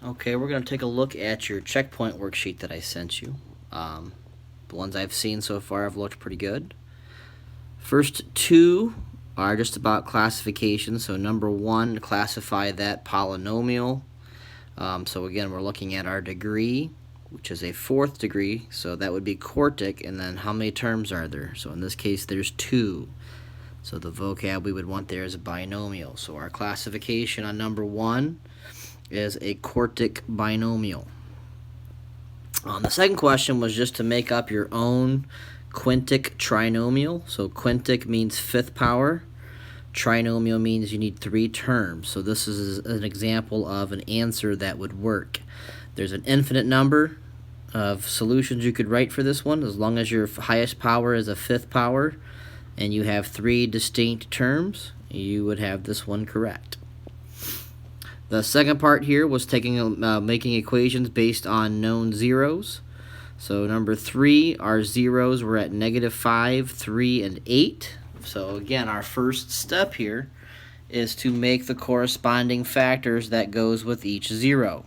Okay, we're going to take a look at your checkpoint worksheet that I sent you. The ones I've seen so far have looked pretty good. First two are just about classification. So number one, classify that polynomial. So again, we're looking at our degree, which is a fourth degree. So that would be quartic, and then how many terms are there? So in this case, there's 2. So the vocab we would want there is a binomial. So our classification on number one is a quartic binomial. The second question was just to make up your own quintic trinomial. So quintic means fifth power. Trinomial means you need 3 terms. So this is an example of an answer that would work. There's an infinite number of solutions you could write for this one, as long as your highest power is a fifth power and you have 3 distinct terms, you would have this one correct. The second part here was making equations based on known zeros. So number 3, our zeros were at -5, 3, and 8. So again, our first step here is to make the corresponding factors that goes with each zero.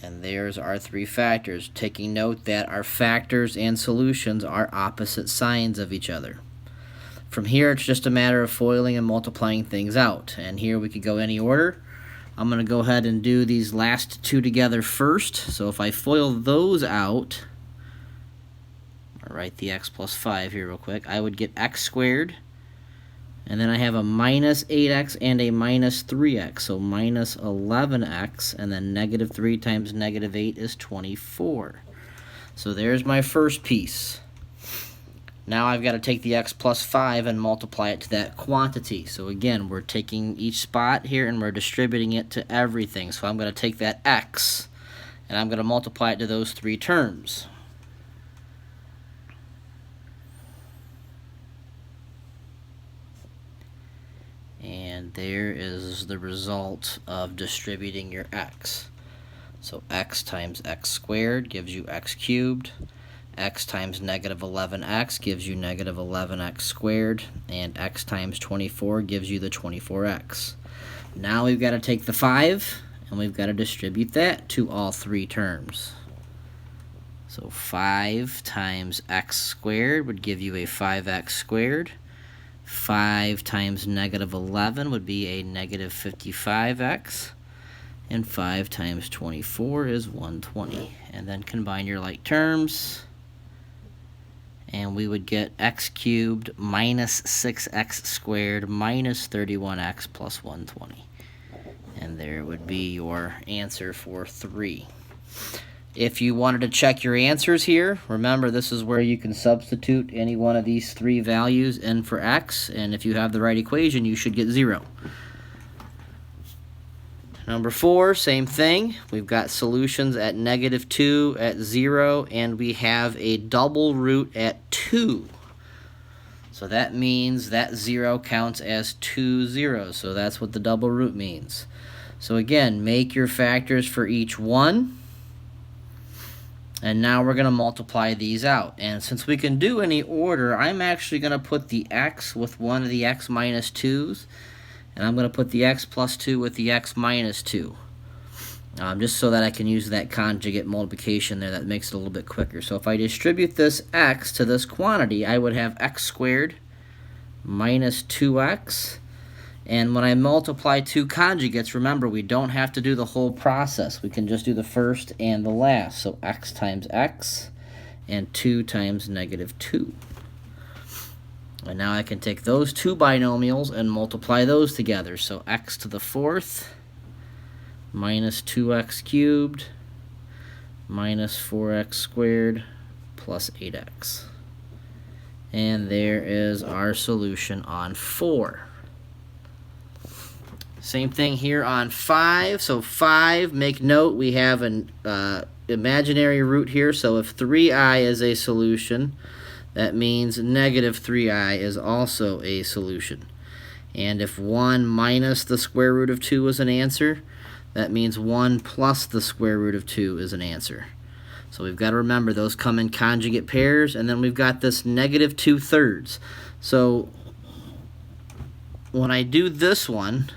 And there's our 3 factors, taking note that our factors and solutions are opposite signs of each other. From here, it's just a matter of foiling and multiplying things out. And here we could go any order. I'm going to go ahead and do these last 2 together first. So if I FOIL those out, I'll write the x plus 5 here real quick, I would get x squared. And then I have a minus 8x and a minus 3x. So minus 11x, and then -3 times -8 is 24. So there's my first piece. Now I've got to take the x plus 5 and multiply it to that quantity. So again, we're taking each spot here and we're distributing it to everything. So I'm going to take that x and I'm going to multiply it to those 3 terms. And there is the result of distributing your x. So x times x squared gives you x cubed. X times -11x gives you -11x squared, and x times 24 gives you the 24x. Now we've got to take the 5 and we've got to distribute that to all 3 terms. So 5 times x squared would give you a 5x squared. 5 times -11 would be a -55x. And 5 times 24 is 120. And then combine your like terms, and we would get x cubed minus 6x squared minus 31x plus 120. And there would be your answer for 3. If you wanted to check your answers here, remember this is where you can substitute any one of these 3 values in for x, and if you have the right equation, you should get 0. Number 4, same thing. We've got solutions at -2, at 0, and we have a double root at 2. So that means that 0 counts as 2 zeros. So that's what the double root means. So again, make your factors for each one. And now we're going to multiply these out. And since we can do any order, I'm actually going to put the x with one of the x minus 2's. And I'm going to put the x plus 2 with the x minus 2. Just so that I can use that conjugate multiplication there. That makes it a little bit quicker. So if I distribute this x to this quantity, I would have x squared minus 2x. And when I multiply 2 conjugates, remember, we don't have to do the whole process. We can just do the first and the last. So x times x and 2 times -2. And now I can take those 2 binomials and multiply those together. So x to the 4th minus 2x cubed minus 4x squared plus 8x. And there is our solution on 4. Same thing here on 5. So 5, make note, we have an imaginary root here. So if 3i is a solution, that means -3i is also a solution. And if 1 minus the square root of 2 is an answer, that means 1 plus the square root of 2 is an answer. So we've got to remember those come in conjugate pairs, and then we've got this -2/3. So when I do this one,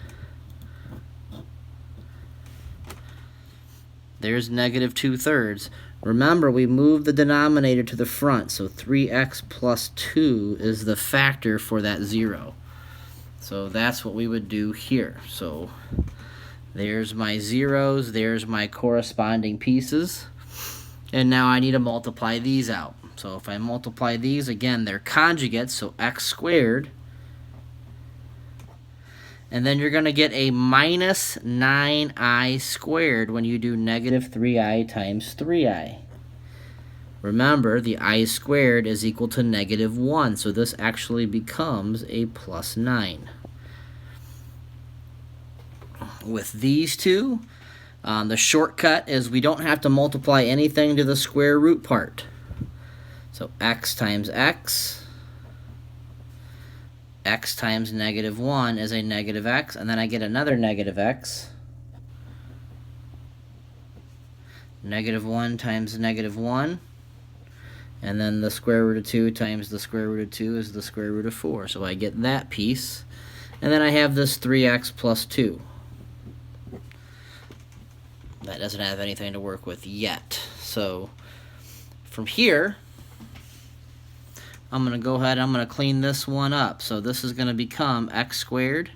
There's negative 2/3. Remember, we moved the denominator to the front, so 3x plus 2 is the factor for that 0. So that's what we would do here. So there's my zeros, there's my corresponding pieces, and now I need to multiply these out. So if I multiply these, again, they're conjugates, so x squared, and then you're going to get a minus 9i squared when you do negative 3i times 3i. Remember, the I squared is equal to negative 1, so this actually becomes a plus 9. With these two, the shortcut is we don't have to multiply anything to the square root part. So x times x times negative 1 is a negative x, and then I get another negative x. Negative 1 times negative 1. And then the square root of 2 times the square root of 2 is the square root of 4. So I get that piece. And then I have this 3x plus 2. That doesn't have anything to work with yet. So from here, I'm going to go ahead and I'm going to clean this one up. So this is going to become x squared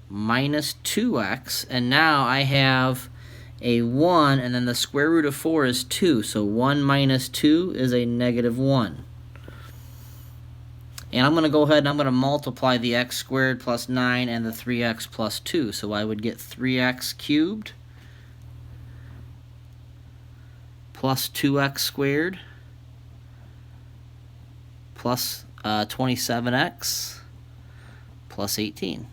minus 2x. And now I have a 1, and then the square root of 4 is 2. So 1 minus 2 is a negative 1. And I'm going to go ahead and I'm going to multiply the x squared plus 9 and the 3x plus 2. So I would get 3x cubed plus 2x squared plus 27x plus 18.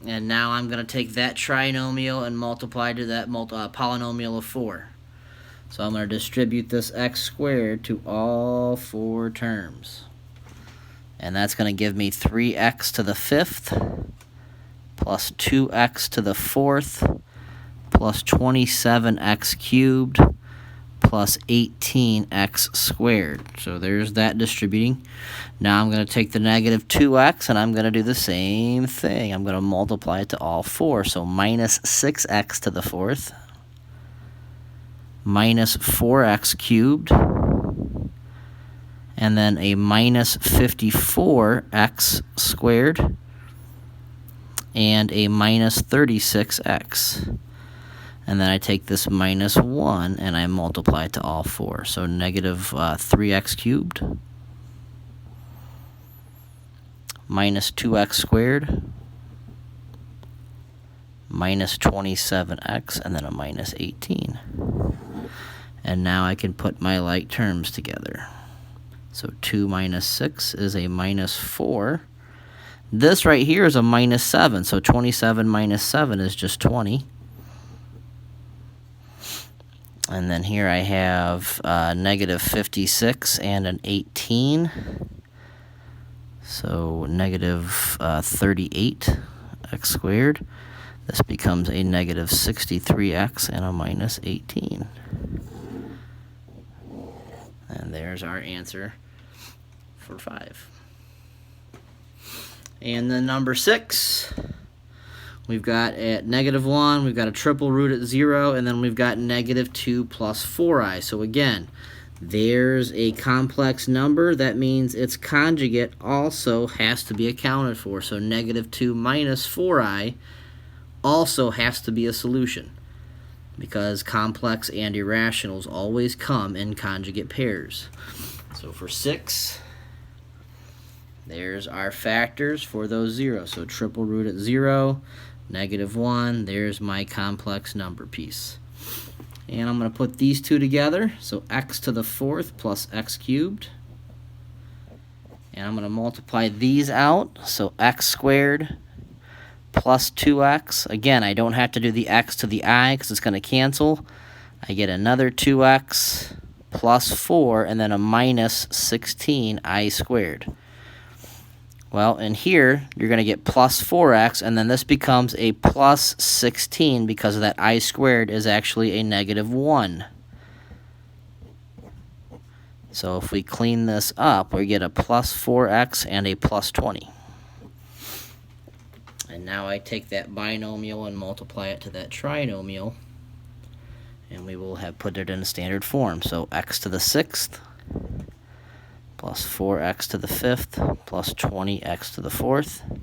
And now I'm going to take that trinomial and multiply to that polynomial of 4. So I'm going to distribute this x squared to all 4 terms. And that's going to give me 3x to the 5th plus 2x to the 4th plus 27x cubed plus 18x squared. So there's that distributing. Now I'm going to take the negative 2x and I'm going to do the same thing. I'm going to multiply it to all 4. So minus 6x to the 4th minus 4x cubed, and then a minus 54x squared and a minus 36x. And then I take this minus 1 and I multiply it to all 4. So negative 3x cubed minus 2x squared minus 27x and then a minus 18. And now I can put my like terms together. So 2 minus 6 is a minus 4. This right here is a minus 7. So 27 minus 7 is just 20. And then here I have negative 56 and an 18. So negative 38x squared. This becomes a negative 63x and a minus 18. And there's our answer for 5. And then number 6. We've got at negative 1, we've got a triple root at 0, and then we've got negative 2 plus 4i. So again, there's a complex number. That means its conjugate also has to be accounted for. So negative 2 minus 4i also has to be a solution, because complex and irrationals always come in conjugate pairs. So for 6, there's our factors for those zeros. So triple root at 0, negative 1, there's my complex number piece. And I'm going to put these two together. So x to the 4th plus x cubed. And I'm going to multiply these out. So x squared plus 2x. Again, I don't have to do the x to the I because it's going to cancel. I get another 2x plus 4 and then a minus 16i squared. Well, in here, you're going to get plus 4x, and then this becomes a plus 16 because of that I squared is actually a negative 1. So if we clean this up, we get a plus 4x and a plus 20. And now I take that binomial and multiply it to that trinomial, and we will have put it in a standard form. So x to the 6th plus 4x to the 5th plus 20x to the 4th,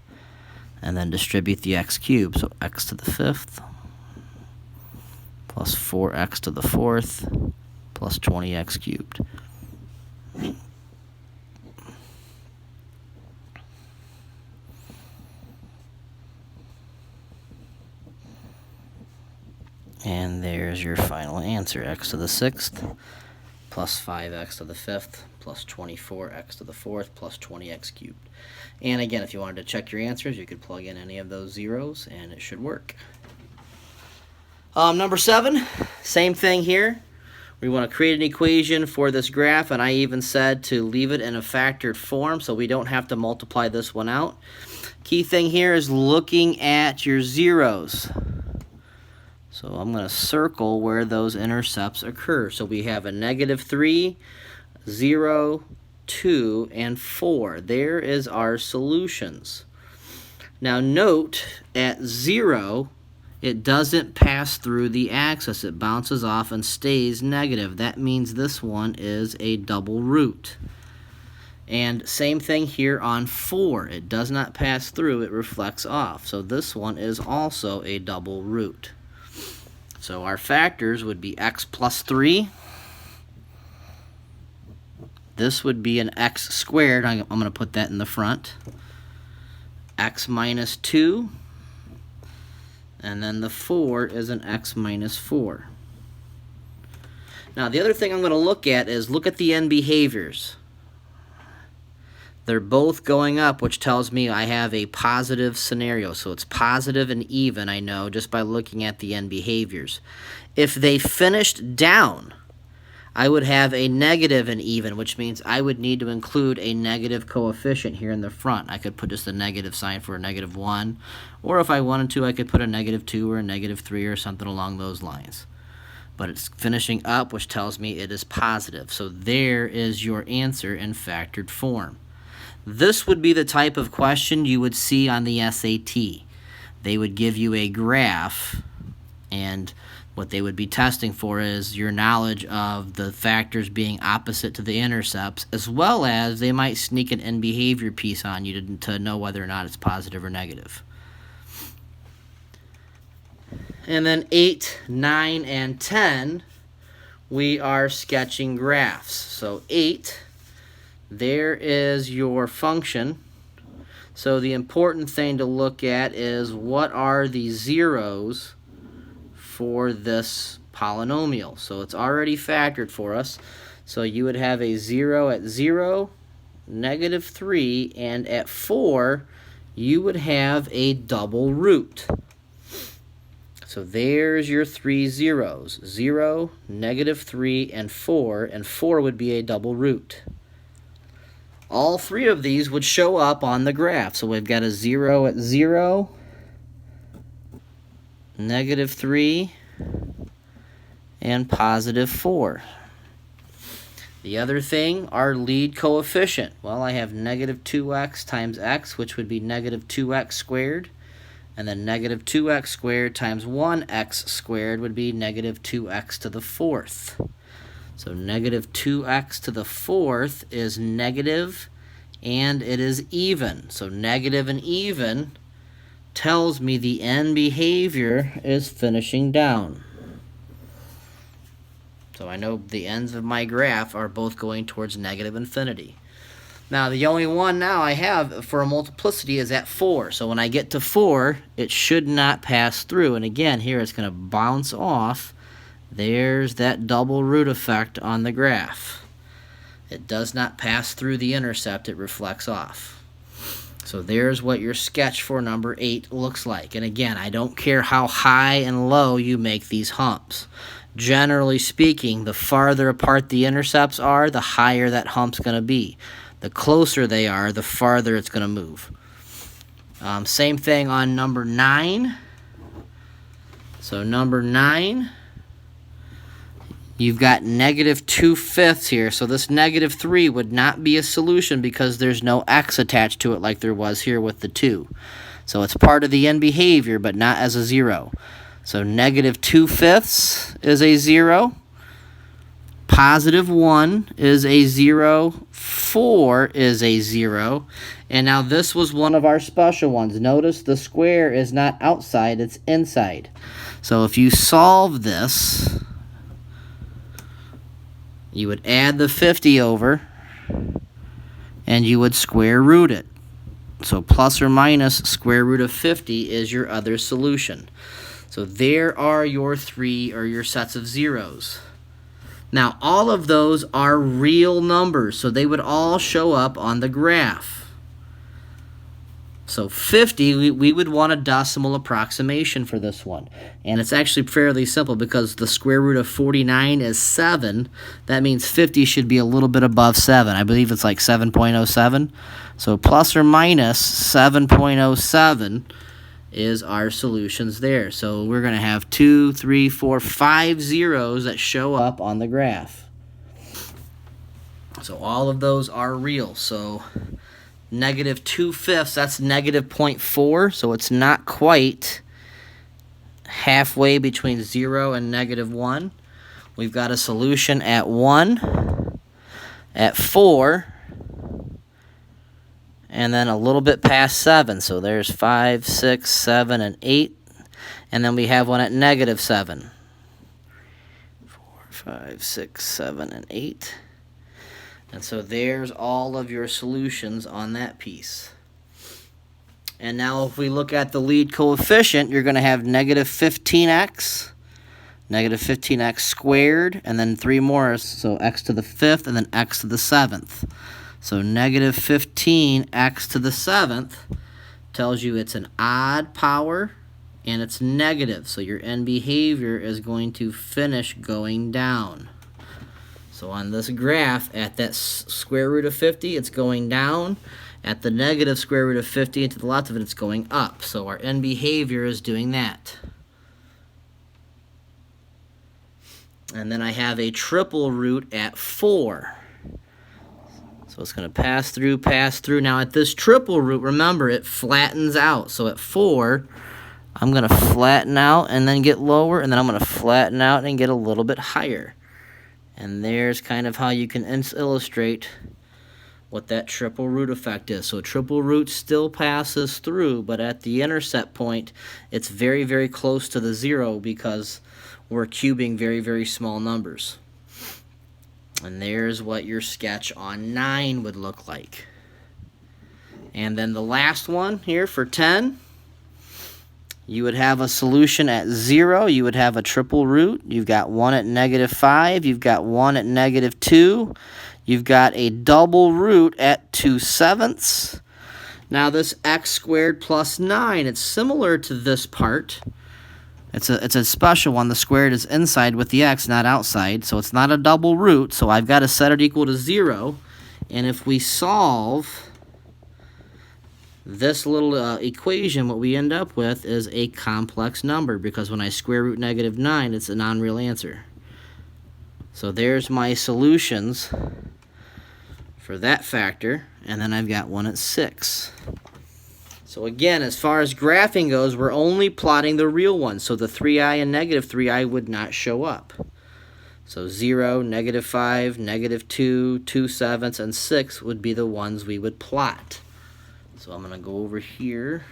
and then distribute the x cubed. So x to the 5th plus 4x to the 4th plus 20x cubed. And there's your final answer, x to the 6th plus 5x to the 5th plus 24x to the 4th plus 20x cubed. And again, if you wanted to check your answers, you could plug in any of those zeros and it should work. Number 7, same thing here. We want to create an equation for this graph, and I even said to leave it in a factored form so we don't have to multiply this one out. Key thing here is looking at your zeros. So I'm going to circle where those intercepts occur. So we have a -3, 0, 2, and 4. There is our solutions. Now note, at 0, it doesn't pass through the axis. It bounces off and stays negative. That means this one is a double root. And same thing here on 4. It does not pass through. It reflects off. So this one is also a double root. So our factors would be x plus 3. This would be an x squared. I'm going to put that in the front. X minus 2. And then the 4 is an x minus 4. Now the other thing I'm going to look at is look at the end behaviors. They're both going up, which tells me I have a positive scenario. So it's positive and even, I know, just by looking at the end behaviors. If they finished down, I would have a negative and even, which means I would need to include a negative coefficient here in the front. I could put just a negative sign for a -1, or if I wanted to, I could put a -2 or a -3 or something along those lines. But it's finishing up, which tells me it is positive. So there is your answer in factored form. This would be the type of question you would see on the SAT. They would give you a graph, and what they would be testing for is your knowledge of the factors being opposite to the intercepts, as well as they might sneak an end behavior piece on you to know whether or not it's positive or negative. And then 8, 9, and 10, we are sketching graphs. So 8, there is your function. So the important thing to look at is what are the zeros for this polynomial. So it's already factored for us. So you would have a 0 at 0, -3, and at 4, you would have a double root. So there's your 3 zeros, 0, -3, and 4 would be a double root. All 3 of these would show up on the graph. So we've got a 0 at 0, -3, and +4. The other thing, our lead coefficient. Well, I have -2x times x, which would be -2x squared. And then -2x squared times 1x squared would be -2x to the 4th. So -2x to the 4th is negative, and it is even. So negative and even tells me the end behavior is finishing down. So I know the ends of my graph are both going towards negative infinity. Now the only one now I have for a multiplicity is at 4. So when I get to 4, it should not pass through. And again, here it's going to bounce off. There's that double root effect on the graph. It does not pass through the intercept, it reflects off. So there's what your sketch for number 8 looks like. And again, I don't care how high and low you make these humps. Generally speaking, the farther apart the intercepts are, the higher that hump's going to be. The closer they are, the farther it's going to move. Same thing on number 9. So number 9, you've got -2/5 here. So this -3 would not be a solution because there's no x attached to it like there was here with the 2. So it's part of the end behavior, but not as a 0. So negative 2/5 is a 0. Positive 1 is a 0. 4 is a 0. And now this was one of our special ones. Notice the square is not outside, it's inside. So if you solve this, you would add the 50 over, and you would square root it. So plus or minus square root of 50 is your other solution. So there are your three or your sets of zeros. Now all of those are real numbers, so they would all show up on the graph. So 50, we would want a decimal approximation for this one. And it's actually fairly simple because the square root of 49 is 7. That means 50 should be a little bit above 7. I believe it's like 7.07. So plus or minus 7.07 is our solutions there. So we're going to have 2, 3, 4, 5 zeros that show up on the graph. So all of those are real. So negative 2/5, that's negative 0.4, so it's not quite halfway between 0 and negative 1. We've got a solution at 1, at 4, and then a little bit past 7. So there's 5, 6, 7, and 8. And then we have one at negative 7. 4, 5, 6, 7, and 8. And so there's all of your solutions on that piece. And now if we look at the lead coefficient, you're going to have negative 15x, negative 15x squared, and then 3 more, so x to the 5th, and then x to the 7th. So negative 15x to the 7th tells you it's an odd power, and it's negative. So your end behavior is going to finish going down. So on this graph, at that square root of 50, it's going down. At the negative square root of 50, and to the left of it, it's going up. So our end behavior is doing that. And then I have a triple root at 4. So it's going to pass through, pass through. Now at this triple root, remember, it flattens out. So at 4, I'm going to flatten out and then get lower, and then I'm going to flatten out and get a little bit higher. And there's kind of how you can illustrate what that triple root effect is. So triple root still passes through, but at the intercept point, it's very, very close to the 0 because we're cubing very, very small numbers. And there's what your sketch on 9 would look like. And then the last one here for 10, you would have a solution at 0. You would have a triple root. You've got 1 at negative 5. You've got 1 at negative 2. You've got a double root at 2/7. Now this x squared plus 9, it's similar to this part. It's a special one. The squared is inside with the x, not outside. So it's not a double root. So I've got to set it equal to 0. And if we solve this little equation, what we end up with is a complex number, because when I square root negative 9, it's a non-real answer. So there's my solutions for that factor, and then I've got one at 6. So again, as far as graphing goes, we're only plotting the real ones, so the 3i and negative 3i would not show up. So 0, negative 5, negative 2, 2/7, and 6 would be the ones we would plot. So I'm going to go over here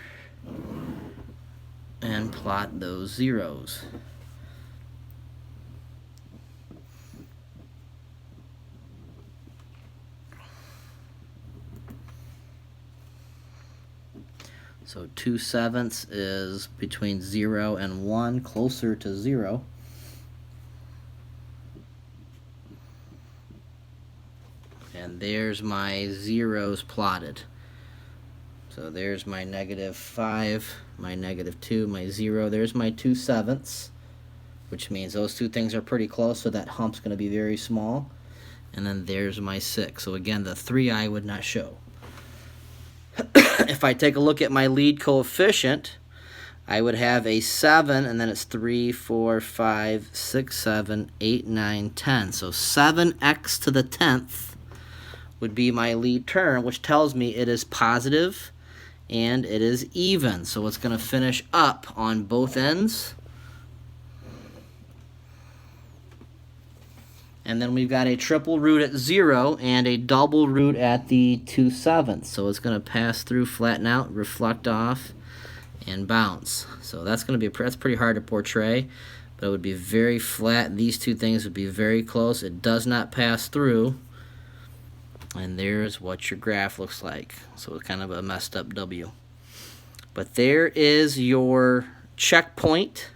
and plot those zeros. So 2/7 is between 0 and 1, closer to 0. And there's my zeros plotted. So there's my negative 5, my negative 2, my 0. There's my 2/7, which means those two things are pretty close, so that hump's going to be very small. And then there's my 6. So again, the 3i would not show. If I take a look at my lead coefficient, I would have a 7, and then it's 3, 4, 5, 6, 7, 8, 9, 10. So 7x to the 10th would be my lead term, which tells me it is positive and it is even. So it's going to finish up on both ends. And then we've got a triple root at 0 and a double root at the 2/7. So it's going to pass through, flatten out, reflect off, and bounce. So that's going to be that's pretty hard to portray, but it would be very flat. These two things would be very close. It does not pass through. And there's what your graph looks like. So it's kind of a messed up W. But there is your checkpoint.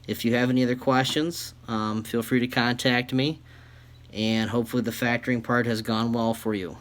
If you have any other questions, feel free to contact me. And hopefully the factoring part has gone well for you.